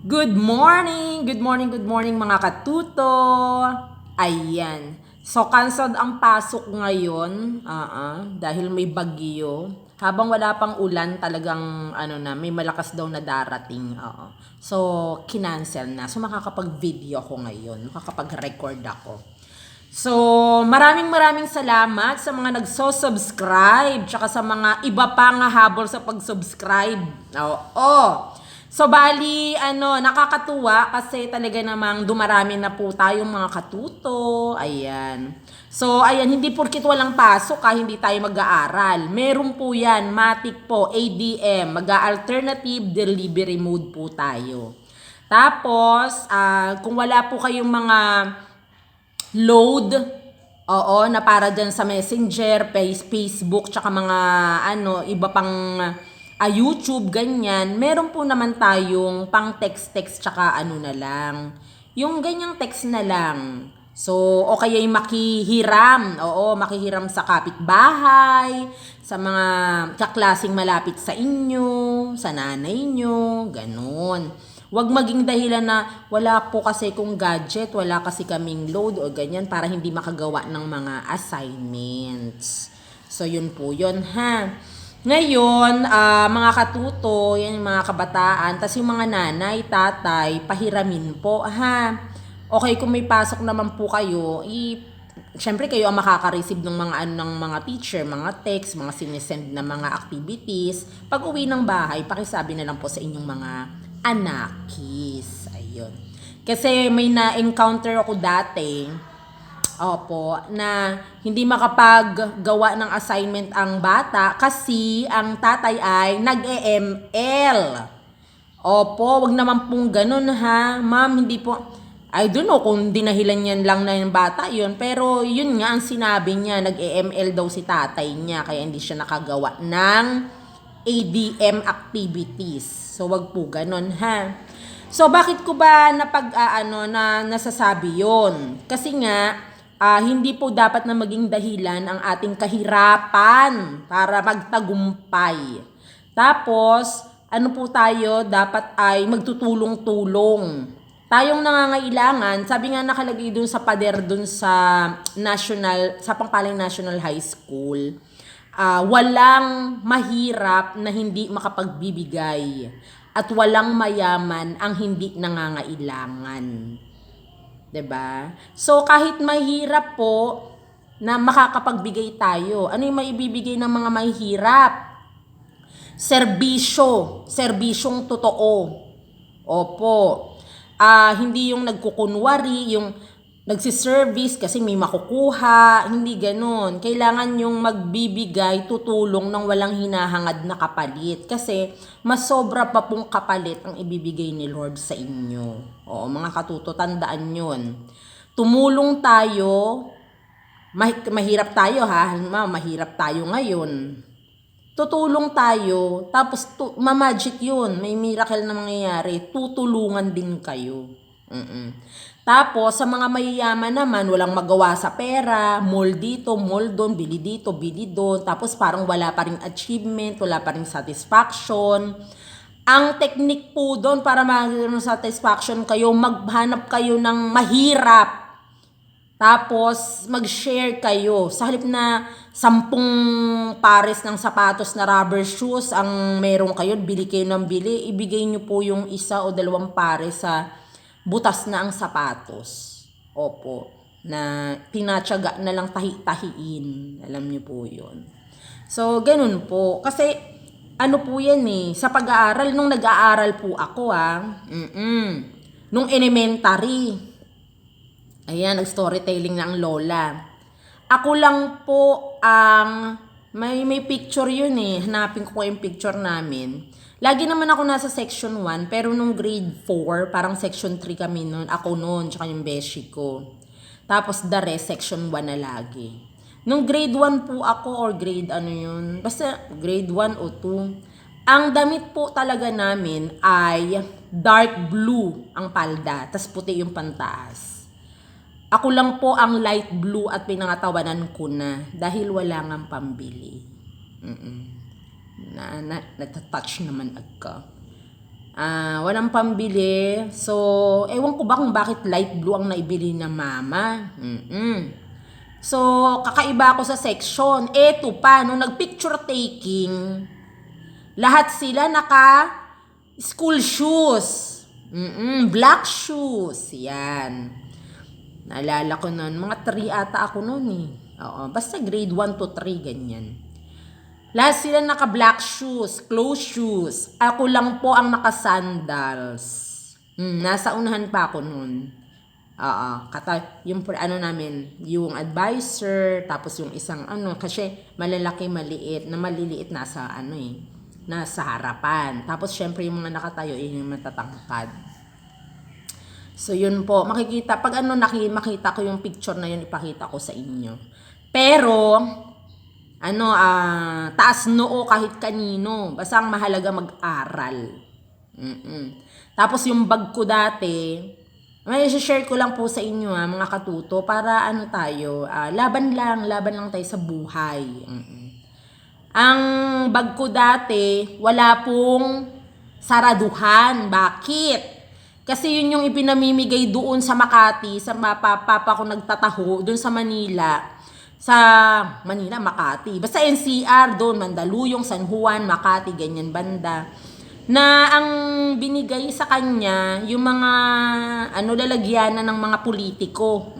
Good morning! Good morning, good morning mga katuto! Ayan. So, canceled ang pasok ngayon. Dahil may bagyo. Habang wala pang ulan, talagang may malakas daw na darating. So, kinancel na. So, makakapag-video ako ngayon. Makakapag-record ako. So, maraming salamat sa mga nagso-subscribe tsaka sa mga iba pa nga habol sa pag-subscribe. Oo. So, bali, nakakatuwa kasi talaga namang dumarami na po tayong mga katuto. Ayan. So, ayan, hindi porkit walang pasok hindi tayo mag-aaral. Meron po yan, matik po, ADM, mag-alternative delivery mode po tayo. Tapos, kung wala po kayong mga load, oo, na para dyan sa Messenger, Facebook, tsaka mga iba pang YouTube, ganyan, meron po naman tayong pang text-text tsaka na lang. Yung ganyang text na lang. So, o kaya yung makihiram, oo, makihiram sa kapitbahay, sa mga kaklasing malapit sa inyo, sa nanay nyo, ganun. Huwag maging dahilan na wala po kasi kung gadget, wala kasi kaming load o ganyan para hindi makagawa ng mga assignments. So, yun po yun ha. Ngayon, mga katuto, yan yung mga kabataan, tas yung mga nanay, tatay, pahiramin po ha. Okay, kung may pasok naman po kayo, syempre kayo ang makaka-receive ng mga ng mga teacher, mga text, mga sinesend na mga activities. Pag uwi ng bahay, pakisabi na lang po sa inyong mga anakis. Ayun. Kasi may na-encounter ako dati, opo, na hindi makapaggawa ng assignment ang bata kasi ang tatay ay nag-EML. Opo, wag naman pong ganun ha. Ma'am, hindi po, I don't know kung dinahilan yan lang na yung bata yun. Pero yun nga ang sinabi niya, nag-EML daw si tatay niya kaya hindi siya nakagawa ng ADM activities. So wag po ganun ha. So bakit ko ba na nasasabi yon? Kasi nga hindi po dapat na maging dahilan ang ating kahirapan para magtagumpay. Tapos, ano po tayo, dapat ay magtutulong-tulong. Tayong nangangailangan, sabi nga nakalagay dun sa pader dun sa Pampaling National High School, walang mahirap na hindi makapagbibigay at walang mayaman ang hindi nangangailangan. 'Di ba? So kahit mahirap po na makakapagbigay tayo. Ano yung maibibigay ng mga mahihirap? Serbisyo, serbisyong totoo. Opo. Hindi yung nagkukunwari, yung nagsiservice kasi may makukuha, hindi ganun. Kailangan yung magbibigay, tutulong ng walang hinahangad na kapalit. Kasi mas sobra pa pong kapalit ang ibibigay ni Lord sa inyo. Oo, mga katuto, tandaan yun. Tumulong tayo, mahirap tayo ha, mahirap tayo ngayon. Tutulong tayo, tapos ma-magic yun, may miracle na mangyayari, tutulungan din kayo. Tapos, sa mga mayayaman naman, walang magawa sa pera, mall dito, mall doon, bili dito, bili doon, tapos parang wala pa rin achievement, wala pa rin satisfaction. Ang technique po doon para magkaroon ng satisfaction kayo, maghanap kayo ng mahirap. Tapos, mag-share kayo. Sa halip na 10 pares ng sapatos na rubber shoes ang meron kayo, bili kayo ng bili, ibigay nyo po yung 1 o 2 pares sa butas na ang sapatos. Opo. Na tinatsaga na lang tahi-tahiin. Alam nyo po yun. So, ganun po. Kasi, ano po yan sa pag-aaral, nung nag-aaral po ako nung elementary, ayan, nag-storytelling na ang lola. Ako lang po ang may picture yun Hanapin ko yung picture namin. Lagi naman ako nasa section 1, pero nung grade 4, parang section 3 kami noon. Ako noon, tsaka yung beshi ko. Tapos the rest, section 1 na lagi. Nung grade 1 po ako, or grade basta grade 1 o 2, ang damit po talaga namin ay dark blue ang palda, tas puti yung pantaas. Ako lang po ang light blue at pinangatawanan ko na dahil wala ngang pambili. Natatouch naman agka. Walang pambili. So, ewan ko ba kung bakit light blue ang naibili ng mama. So, kakaiba ako sa section. Eto pa, nung nag-picture taking, lahat sila naka school shoes. Black shoes. Yan. Naalala ko nun, mga 3 ata ako nun eh. Oo, basta grade 1 to 3, ganyan. Lahat sila naka-black shoes, closed shoes. Ako lang po ang naka-sandals. Nasa unahan pa ako nun. Oo, yung namin, yung advisor, tapos yung isang kasi malalaki, maliit, na maliliit nasa nasa harapan. Tapos syempre yung mga nakatayo, yung matatangkad. So yun po, makikita, pag makita ko yung picture na yun, ipakita ko sa inyo. Pero, taas noo kahit kanino. Basta ang mahalaga mag-aral. Tapos yung bag ko dati, may share ko lang po sa inyo mga katuto, para tayo, laban lang tayo sa buhay. Ang bag ko dati, wala pong saraduhan. Bakit? Kasi yun yung ipinamimigay doon sa Makati, sa papa ko nagtataho, doon sa Manila. Makati. Basta NCR doon, Mandaluyong, San Juan, Makati, ganyan banda. Na ang binigay sa kanya, yung mga, lalagyanan ng mga politiko.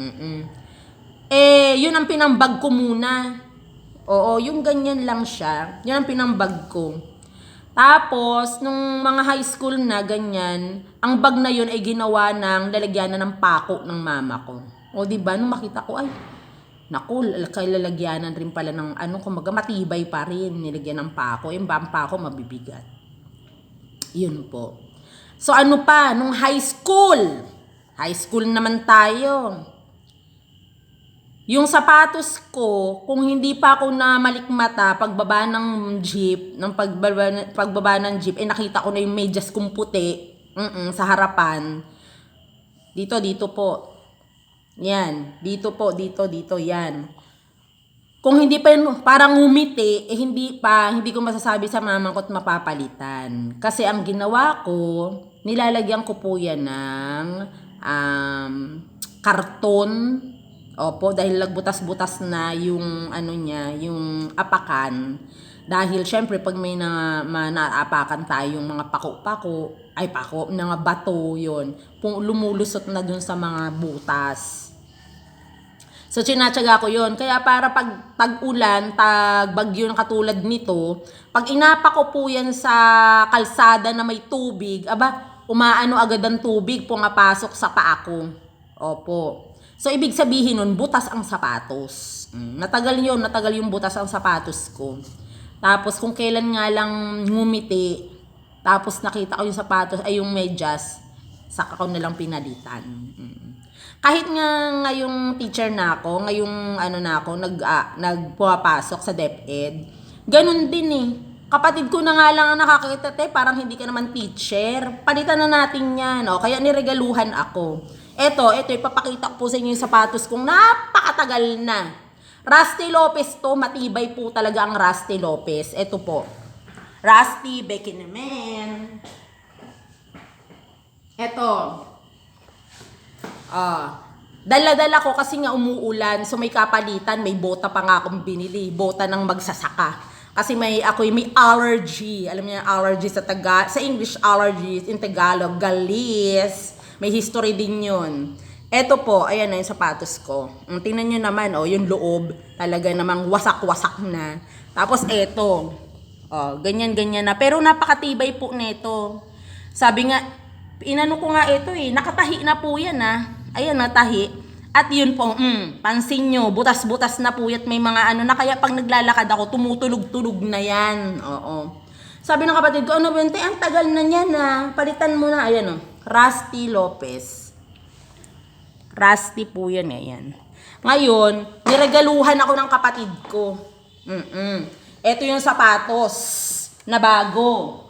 Yun ang pinambag ko muna. Oo, yung ganyan lang siya. Yun ang pinambag ko. Tapos, nung mga high school na, ganyan, ang bag na yun ay ginawa ng lalagyanan ng pako ng mama ko. O, diba? Nung makita ko, ay, naku, lalagyanan rin pala ng kumaga matibay pa rin, nilagyan ng pako. Yung pako mabibigat. Yun po. So nung high school naman tayo. Yung sapatos ko, kung hindi pa ako na malikmata, pagbaba ng jeep, nakita ko na yung medyas kong puti, sa harapan. Dito po. Yan, dito, yan. Kung hindi pa yun, parang ngumiti, hindi ko masasabi sa mama ko at mapapalitan. Kasi ang ginawa ko, nilalagyan ko po yan ng karton. Opo, dahil nagbutas-butas na yung yung apakan. Dahil syempre pag may naapakan tayong mga mga bato, yun, lumulusot na dun sa mga butas. So tinatsaga ko yun. Kaya para pag tag-ulan, tag-bagyo na katulad nito, pag inapa ko po yan sa kalsada na may tubig, umaano agad ang tubig, pumapasok sa paa ko. Opo. So ibig sabihin nun, butas ang sapatos. Natagal yung butas ang sapatos ko. Tapos kung kailan nga lang ngumiti, tapos nakita ko yung sapatos, yung medyas, saka ko nalang pinalitan. Kahit nga ngayong teacher na ako, nagpapasok sa DepEd, ganun din eh. Kapatid ko na nga lang ang nakakita, parang hindi ka naman teacher. Palitan na natin yan. Kaya niregaluhan ako. Ito, ipapakita ko po sa inyo yung sapatos kong napakatagal na. Rusty Lopez to, matibay po talaga ang Rusty Lopez. Ito po. Rusty, Becky naman. Ito. Dala-dala ko kasi nga umuulan, so may kapalitan, may bota pa nga akong binili, bota ng magsasaka. Kasi may allergy. Alam niyo yung allergy sa English allergies, in Tagalog, galis. May history din yun. Eto po, ayan na yung sapatos ko. Tingnan nyo naman, yung loob, talaga namang wasak-wasak na. Tapos eto, ganyan-ganyan na. Pero napakatibay po nito. Sabi nga, inano ko nga ito nakatahi na po yan Ayan, natahi. At yun po, pansin nyo, butas-butas na po yan. May mga na, kaya pag naglalakad ako, tumutulog-tulog na yan. Oo. Sabi ng kapatid ko, Bente, ang tagal na yan palitan mo na. Ayan Rusty Lopez. Rusty po yan yan. Ngayon, niregaluhan ako ng kapatid ko. Ito yung sapatos na bago.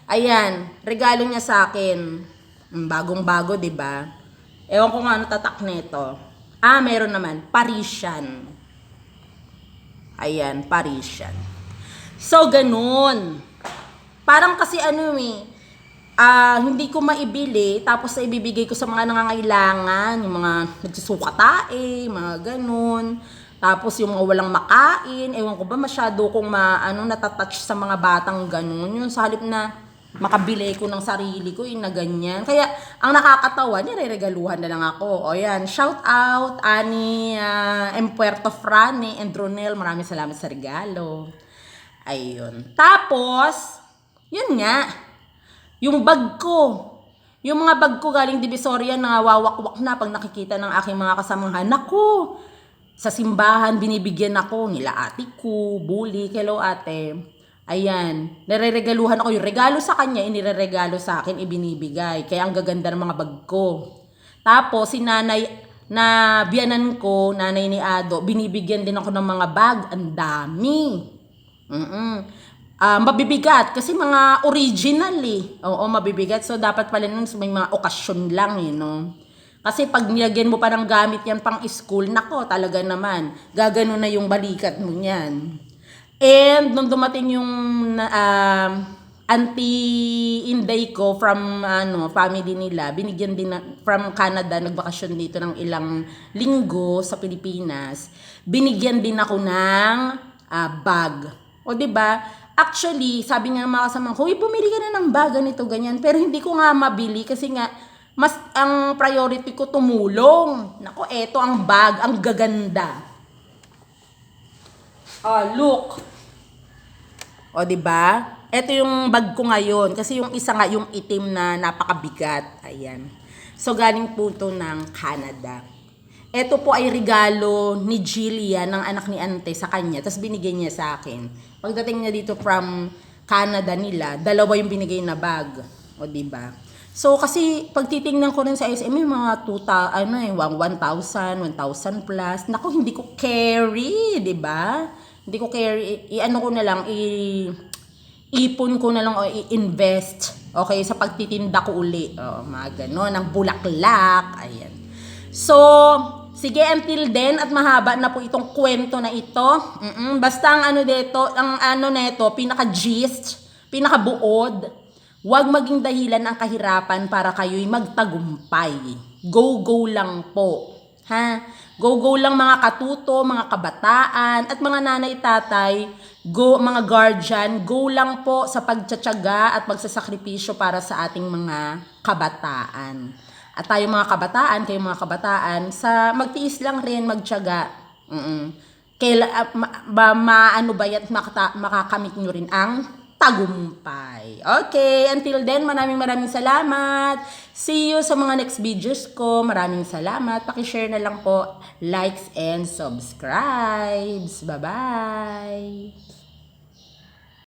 Ayan, regalo niya sa akin. Bagong-bago, 'di ba? Ewan ko nga ano tatak nito. Meron naman, Parisian. Ayan, Parisian. So, ganun. Parang kasi hindi ko maibili, tapos na ibibigay ko sa mga nangangailangan, yung mga nagsusukatae, mga ganun. Tapos yung mga walang makain, ewan ko ba masyado kung natatouch sa mga batang ganun. Yung sa halip na makabili ko ng sarili ko, na ganyan. Kaya, ang nakakatawa, nireregaluhan na lang ako. O yan, shout out, Ani, Puerto Frane, and Ronel, maraming salamat sa regalo. Ayun. Tapos, yun nga, yung bag ko. Yung mga bag ko galing Divisoria na wawakwak na pag nakikita ng aking mga kasamahan. Naku! Sa simbahan, binibigyan ako nila ate ko, bully, hello ate. Ayan, nareregaluhan ako. Yung regalo sa kanya, inireregalo sa akin, ibinibigay. Kaya ang gaganda ng mga bag ko. Tapos, si nanay na biyanan ko, nanay ni Ado, binibigyan din ako ng mga bag. Ang dami. Mabibigat kasi mga original eh. Oo, mabibigat. So, dapat pala nun may mga okasyon lang eh, no? Kasi pag nilagyan mo pa ng gamit yan pang school, nako, talaga naman. Gagano na yung balikat mo niyan. And, nung dumating yung auntie Inday ko from family nila, binigyan din from Canada, nagbakasyon dito ng ilang linggo sa Pilipinas. Binigyan din ako ng bag. O, 'di ba? Actually, sabi nga mga kasama ko, bumili ka na ng bag, ganito, ganyan. Pero hindi ko nga mabili kasi nga, mas ang priority ko tumulong. Nako, eto ang bag, ang gaganda. Look. O, 'di ba? Ito yung bag ko ngayon kasi yung isa nga yung itim na napakabigat. Ayan. So, galing po ito ng Canada. Ito po ay regalo ni Jillian, ng anak ni Ante, sa kanya. Tapos binigay niya sa akin. Pagdating niya dito from Canada nila, dalawa yung binigay na bag. O, diba? So, kasi pag titingnan ko rin sa SM, may mga 1,000 1,000 plus. Naku, hindi ko carry, diba? Hindi ko carry. Ko na lang, ipon ko na lang o i-invest. Okay, sa pagtitinda ko uli. Mga gano'n, ng bulaklak. Ayan. So, sige, until then, at mahaba na po itong kwento na ito. Basta ang neto, pinaka-gist, pinaka-buod, huwag maging dahilan ang kahirapan para kayo'y magtagumpay. Go-go lang po. Ha? Go-go lang mga katuto, mga kabataan, at mga nanay-tatay, mga guardian, go lang po sa pagtsatsaga at pagsasakripisyo para sa ating mga kabataan. At tayo mga kabataan, kayo mga kabataan, magtiis lang rin, magtiyaga. Makakamit nyo rin ang tagumpay. Okay, until then, maraming salamat. See you sa mga next videos ko. Maraming salamat. Pakishare na lang po, likes and subscribes. Bye-bye!